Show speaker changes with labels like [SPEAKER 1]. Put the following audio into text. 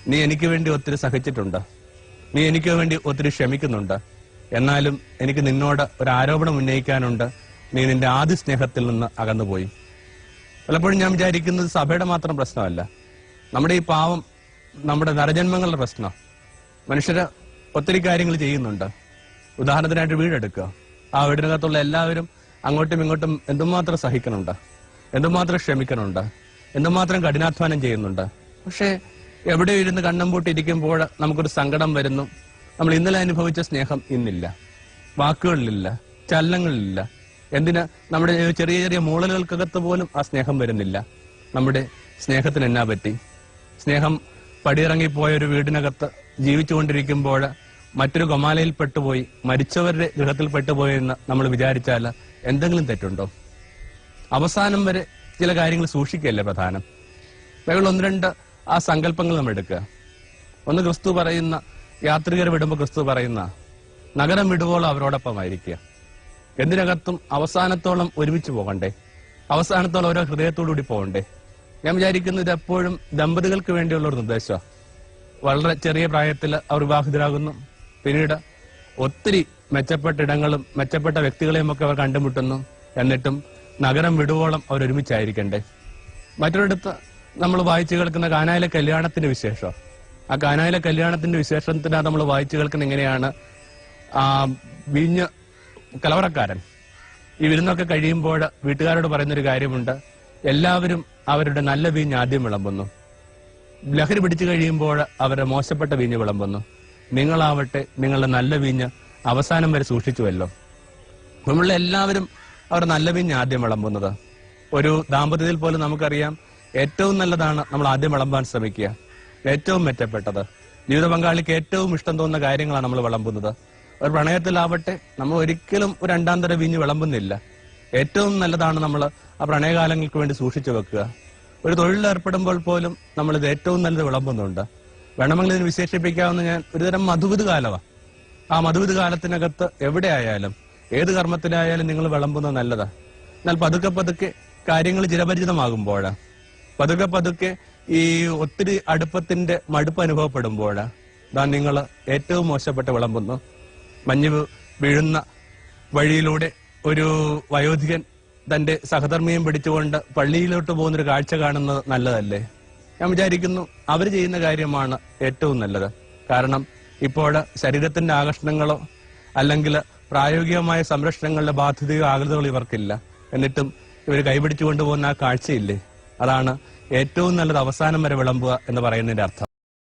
[SPEAKER 1] നീ എനിക്ക് വേണ്ടി ഒത്തിരി സഹിച്ചിട്ടുണ്ട്, നീ എനിക്ക് വേണ്ടി ഒത്തിരി ക്ഷമിക്കുന്നുണ്ട്. എന്നാലും എനിക്ക് നിന്നോട് ഒരു ആരോപണം ഉന്നയിക്കാനുണ്ട്, നീ നിന്റെ ആദ്യ സ്നേഹത്തിൽ നിന്ന് അകന്നുപോയി. പലപ്പോഴും ഞാൻ വിചാരിക്കുന്നത് സഭയുടെ മാത്രം പ്രശ്നമല്ല, നമ്മുടെ ഈ പാവം നമ്മുടെ നരജന്മങ്ങളുടെ പ്രശ്നം. മനുഷ്യര് ഒത്തിരി കാര്യങ്ങൾ ചെയ്യുന്നുണ്ട്. ഉദാഹരണത്തിനായിട്ട് വീടെടുക്കുക, ആ വീടിനകത്തുള്ള എല്ലാവരും അങ്ങോട്ടും ഇങ്ങോട്ടും എന്തുമാത്രം സഹിക്കുന്നുണ്ട്, എന്തുമാത്രം ക്ഷമിക്കുന്നുണ്ട്, എന്തുമാത്രം കഠിനാധ്വാനം ചെയ്യുന്നുണ്ട്. പക്ഷെ എവിടെ ഇരുന്ന് കണ്ണം പൂട്ടിയിരിക്കുമ്പോൾ നമുക്കൊരു സങ്കടം വരുന്നു. നമ്മൾ ഇന്നലെ അനുഭവിച്ച സ്നേഹം ഇന്നില്ല, വാക്കുകളിലില്ല, ചലനങ്ങളിലില്ല. എന്തിന് നമ്മുടെ ചെറിയ ചെറിയ മൂളലുകൾക്കകത്ത് പോലും ആ സ്നേഹം വരുന്നില്ല. നമ്മുടെ സ്നേഹത്തിന് എന്നാ പറ്റി? സ്നേഹം പടിയിറങ്ങിപ്പോയ ഒരു വീടിനകത്ത് ജീവിച്ചുകൊണ്ടിരിക്കുമ്പോൾ മറ്റൊരു കൊമാലയിൽ പെട്ടുപോയി, മരിച്ചവരുടെ ഗൃഹത്തിൽ പെട്ടുപോയി എന്ന് നമ്മൾ വിചാരിച്ചാൽ എന്തെങ്കിലും തെറ്റുണ്ടോ? അവസാനം വരെ ചില കാര്യങ്ങൾ സൂക്ഷിക്കുകയല്ലേ പ്രധാനം. ബൈബിൾ ഒന്ന് രണ്ട് ആ സങ്കല്പങ്ങൾ നമ്മൾ എടുക്കുക. ഒന്ന് ക്രിസ്തു പറയുന്ന, യാത്രികർ വിടുമ്പോൾ ക്രിസ്തു പറയുന്ന, നഗരം വിടുവോളം അവരോടൊപ്പമായിരിക്കുക. എന്തിനകത്തും അവസാനത്തോളം ഒരുമിച്ച് പോകണ്ടേ, അവസാനത്തോളം ഓരോ ഹൃദയത്തോടുകൂടി പോകണ്ടേ. ഞാൻ വിചാരിക്കുന്നത് ഇത് എപ്പോഴും ദമ്പതികൾക്ക് വേണ്ടിയുള്ള ഒരു നിർദ്ദേശമാണ്. വളരെ ചെറിയ പ്രായത്തിൽ അവർ വിവാഹിതരാകുന്നു, പിന്നീട് ഒത്തിരി മെച്ചപ്പെട്ട ഇടങ്ങളും മെച്ചപ്പെട്ട വ്യക്തികളെയും ഒക്കെ അവർ കണ്ടുമുട്ടുന്നു. എന്നിട്ടും നഗരം വിടുവോളം അവർ ഒരുമിച്ചായിരിക്കണ്ടേ. മറ്റൊരിടത്ത് നമ്മൾ വായിച്ചു കേൾക്കുന്ന കാനായിലെ കല്യാണത്തിന്റെ വിശേഷം. ആ കാനായിലെ കല്യാണത്തിന്റെ വിശേഷത്തിനകത്ത് നമ്മൾ വായിച്ചു കേൾക്കുന്ന എങ്ങനെയാണ്, വീഞ്ഞ് കലവറക്കാരൻ ഈ വിരുന്നൊക്കെ കഴിയുമ്പോൾ വീട്ടുകാരോട് പറയുന്നൊരു കാര്യമുണ്ട്, എല്ലാവരും അവരുടെ നല്ല വീഞ്ഞ് ആദ്യം വിളമ്പുന്നു, ലഹരി പിടിച്ചു കഴിയുമ്പോൾ അവരുടെ മോശപ്പെട്ട വീഞ്ഞ് വിളമ്പുന്നു, നിങ്ങളാവട്ടെ നിങ്ങളുടെ നല്ല വീഞ്ഞ് അവസാനം വരെ സൂക്ഷിച്ചുവല്ലോ. നമ്മളുടെ എല്ലാവരും അവർ നല്ല വീഞ്ഞ് ആദ്യം വിളമ്പുന്നത്. ഒരു ദാമ്പത്യത്തിൽ പോലും നമുക്കറിയാം, ഏറ്റവും നല്ലതാണ് നമ്മൾ ആദ്യം വിളമ്പാൻ ശ്രമിക്കുക, ഏറ്റവും മെച്ചപ്പെട്ടത്. ജീവിത പങ്കാളിക്ക് ഏറ്റവും ഇഷ്ടം തോന്നുന്ന കാര്യങ്ങളാണ് നമ്മൾ വിളമ്പുന്നത്. ഒരു പ്രണയത്തിലാവട്ടെ നമ്മൾ ഒരിക്കലും ഒരു രണ്ടാം തരം വീഞ്ഞ് വിളമ്പുന്നില്ല. ഏറ്റവും നല്ലതാണ് നമ്മൾ ആ പ്രണയകാലങ്ങൾക്ക് വേണ്ടി സൂക്ഷിച്ചു വെക്കുക. ഒരു തൊഴിലിൽ ഏർപ്പെടുമ്പോൾ പോലും നമ്മൾ ഇത് ഏറ്റവും നല്ലത് വിളമ്പുന്നുണ്ട്. വേണമെങ്കിൽ ഇതിന് വിശേഷിപ്പിക്കാവുന്ന ഞാൻ ഒരുതരം മധുവിധ കാലമാണ്. ആ മധുവിധ കാലത്തിനകത്ത് എവിടെ ആയാലും ഏത് കർമ്മത്തിലായാലും നിങ്ങൾ വിളമ്പുന്നത് നല്ലതാ. എന്നാൽ പതുക്കെ പതുക്കെ കാര്യങ്ങൾ ചിരപരിചിതമാകുമ്പോൾ, പതുക്കെ പതുക്കെ ഈ ഒത്തിരി അടുപ്പത്തിന്റെ മടുപ്പ് അനുഭവപ്പെടുമ്പോൾ നിങ്ങൾ ഏറ്റവും മോശപ്പെട്ട് വിളമ്പുന്നു. മഞ്ഞ് വീഴുന്ന വഴിയിലൂടെ ഒരു വയോധികൻ തന്റെ സഹധർമ്മിയും പിടിച്ചുകൊണ്ട് പള്ളിയിലോട്ട് പോകുന്നൊരു കാഴ്ച കാണുന്നത് നല്ലതല്ലേ? ഞാൻ വിചാരിക്കുന്നു അവർ ചെയ്യുന്ന കാര്യമാണ് ഏറ്റവും നല്ലത്. കാരണം ഇപ്പോൾ ശരീരത്തിന്റെ ആകർഷണങ്ങളോ അല്ലെങ്കിൽ പ്രായോഗികമായ സംരക്ഷണങ്ങളുടെ ബാധ്യതയോ ആകൃതകളോ ഇവർക്കില്ല. എന്നിട്ടും ഇവർ കൈപിടിച്ചു കൊണ്ടുപോകുന്ന ആ കാഴ്ചയില്ലേ, അതാണ് ഏറ്റവും നല്ലത് അവസാനം വരെ വിളമ്പുക എന്ന് പറയുന്നതിന്റെ അർത്ഥം.